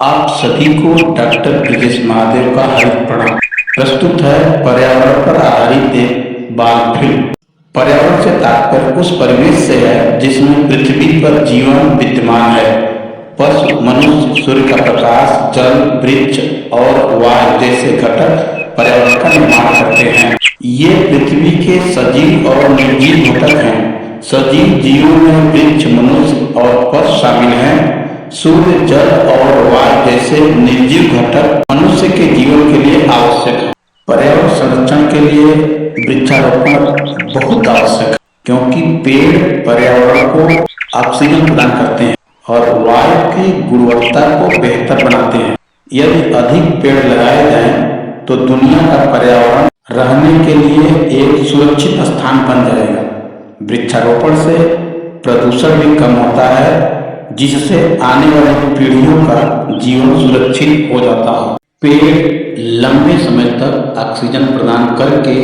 आप सभी को डॉक्टर ब्रजेश महादेव का हार्दिक प्रणाम। प्रस्तुत है पर्यावरण पर आधारित एक बाल फिल्म। पर्यावरण से तात्पर्य उस परिवेश से है जिसमें पृथ्वी पर जीवन विद्यमान है। पशु, मनुष्य, सूर्य का प्रकाश, जल, वृक्ष और वायु जैसे घटक पर्यावरण का निर्माण करते हैं। ये पृथ्वी के सजीव और निर्जीव घटक हैं। सजीव जीवों में वृक्ष, मनुष्य और पशु शामिल हैं। सूर्य, जल और वायु जैसे निर्जीव घटक मनुष्य के जीवन के लिए आवश्यक है। पर्यावरण संरक्षण के लिए वृक्षारोपण बहुत आवश्यक है, क्योंकि पेड़ पर्यावरण को ऑक्सीजन प्रदान करते हैं और वायु की गुणवत्ता को बेहतर बनाते हैं। यदि अधिक पेड़ लगाए जाएं, तो दुनिया का पर्यावरण रहने के लिए एक सुरक्षित स्थान बन जाएगा। वृक्षारोपण से प्रदूषण भी कम होता है, जिससे आने वाली पीढ़ियों का जीवन सुरक्षित हो जाता है। पेड़ लंबे समय तक ऑक्सीजन प्रदान करके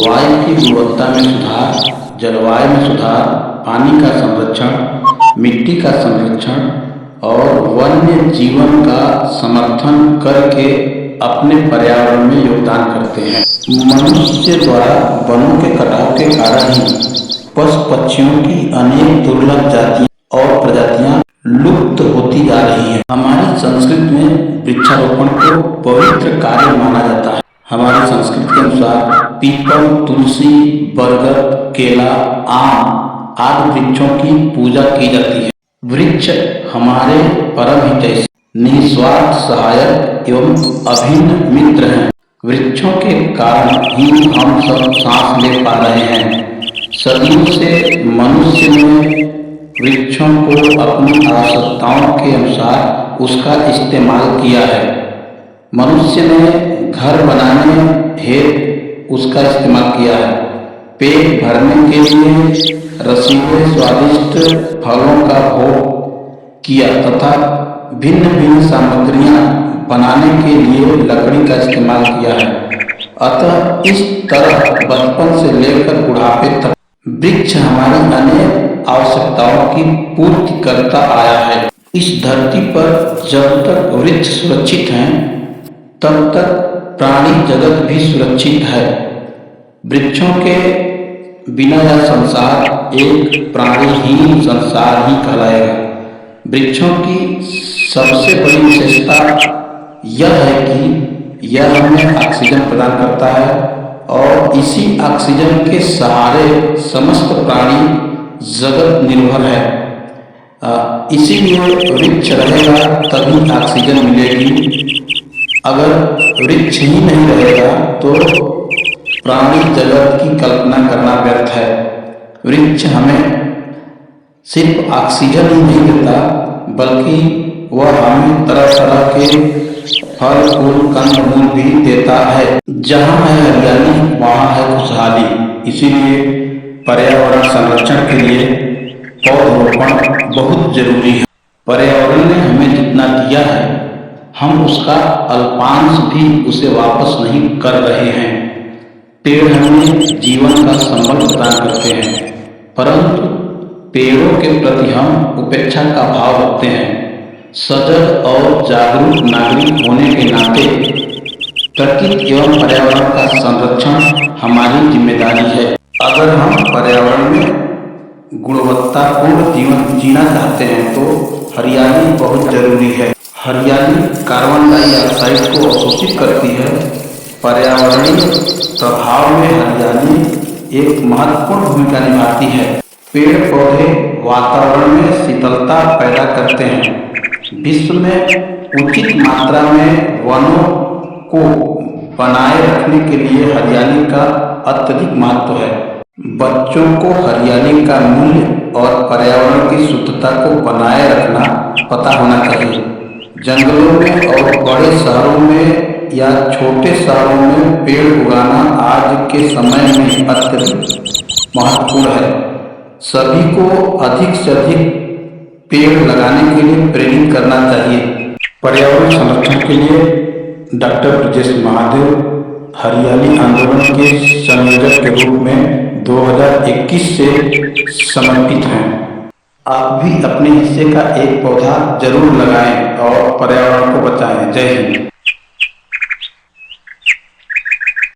वायु की गुणवत्ता में सुधार, जलवायु में सुधार, पानी का संरक्षण, मिट्टी का संरक्षण और वन्य जीवन का समर्थन करके अपने पर्यावरण में योगदान करते हैं। मनुष्य द्वारा वनों के कटाव के कारण ही पशु पक्षियों की अनेक दुर्लभ जातियां और प्रजातियां लुप्त होती जा रही हैं। हमारी संस्कृति में वृक्षारोपण को पवित्र कार्य माना जाता है। हमारी संस्कृति के अनुसार पीपल, तुलसी, बरगद, केला, आम आदि वृक्षों की पूजा की जाती है। वृक्ष हमारे परम हितैषी, निस्वार्थ सहायक एवं अभिन्न मित्र हैं। वृक्षों के कारण ही हम सब सांस ले पा रहे हैं। सदियों से मनुष्य ने वृक्षों को अपनी आवश्यकताओं के अनुसार उसका इस्तेमाल किया है। मनुष्य ने घर बनाने हेतु उसका इस्तेमाल किया है। पेट भरने के लिए रसीले स्वादिष्ट फलों का भोग किया तथा भिन्न भिन्न सामग्रियां बनाने के लिए लकड़ी का इस्तेमाल किया है। अतः इस तरह बचपन से लेकर बुढ़ापे तक वृक्ष हमारी अनेक आवश्यकताओं की पूर्ति करता आया है। इस धरती पर जब तक वृक्ष सुरक्षित हैं, तब तक प्राणी जगत भी सुरक्षित है। वृक्षों के बिना यह संसार एक प्राणीहीन संसार ही कहलाएगा। वृक्षों की सबसे बड़ी विशेषता यह है कि यह हमें ऑक्सीजन प्रदान करता है और इसी ऑक्सीजन के सहारे समस्त प्राणी जगत निर्भर है। इसीलिए वृक्ष रहेगा तभी ऑक्सीजन मिलेगी। अगर वृक्ष ही नहीं रहेगा तो प्राणी जगत की कल्पना करना व्यर्थ है। वृक्ष हमें सिर्फ ऑक्सीजन ही नहीं देता, बल्कि वह हमें तरह तरह के फल, फूल, कंद मूल भी देता है। जहाँ है हरियाली वहाँ है खुशहाली। इसीलिए पर्यावरण संरक्षण के लिए पौधरोपण बहुत जरूरी है। पर्यावरण ने हमें जितना दिया है, हम उसका अल्पांश भी उसे वापस नहीं कर रहे हैं। पेड़ हमें जीवन का संबल प्रदान करते हैं, परंतु पेड़ों के प्रति हम उपेक्षा का भाव रखते हैं। सजग और जागरूक नागरिक होने के नाते प्रकृति एवं पर्यावरण का संरक्षण हमारी जिम्मेदारी है। अगर हम पर्यावरण में गुणवत्तापूर्ण जीवन जीना चाहते हैं तो हरियाली बहुत जरूरी है। हरियाली कार्बन डाइऑक्साइड को अवशोषित करती है। पर्यावरणीय प्रभाव में हरियाली एक महत्वपूर्ण भूमिका निभाती है। पेड़ पौधे वातावरण में शीतलता पैदा करते हैं। विश्व में उचित मात्रा में वनों को बनाए रखने के लिए हरियाली का अत्यधिक महत्व है। बच्चों को हरियाली का मूल्य और पर्यावरण की शुद्धता को बनाए रखना पता होना चाहिए। जंगलों में और बड़े शहरों में या छोटे शहरों में पेड़ उगाना आज के समय में अत्यधिक महत्वपूर्ण है। सभी को अधिक से अधिक पेड़ लगाने के लिए प्रेरित करना चाहिए। पर्यावरण संरक्षण के लिए डॉक्टर ब्रजेश महादेव हरियाली आंदोलन के संयोजक के रूप में 2021 से समर्पित हैं। आप भी अपने हिस्से का एक पौधा जरूर लगाएं और पर्यावरण बताएं। जय हिंद।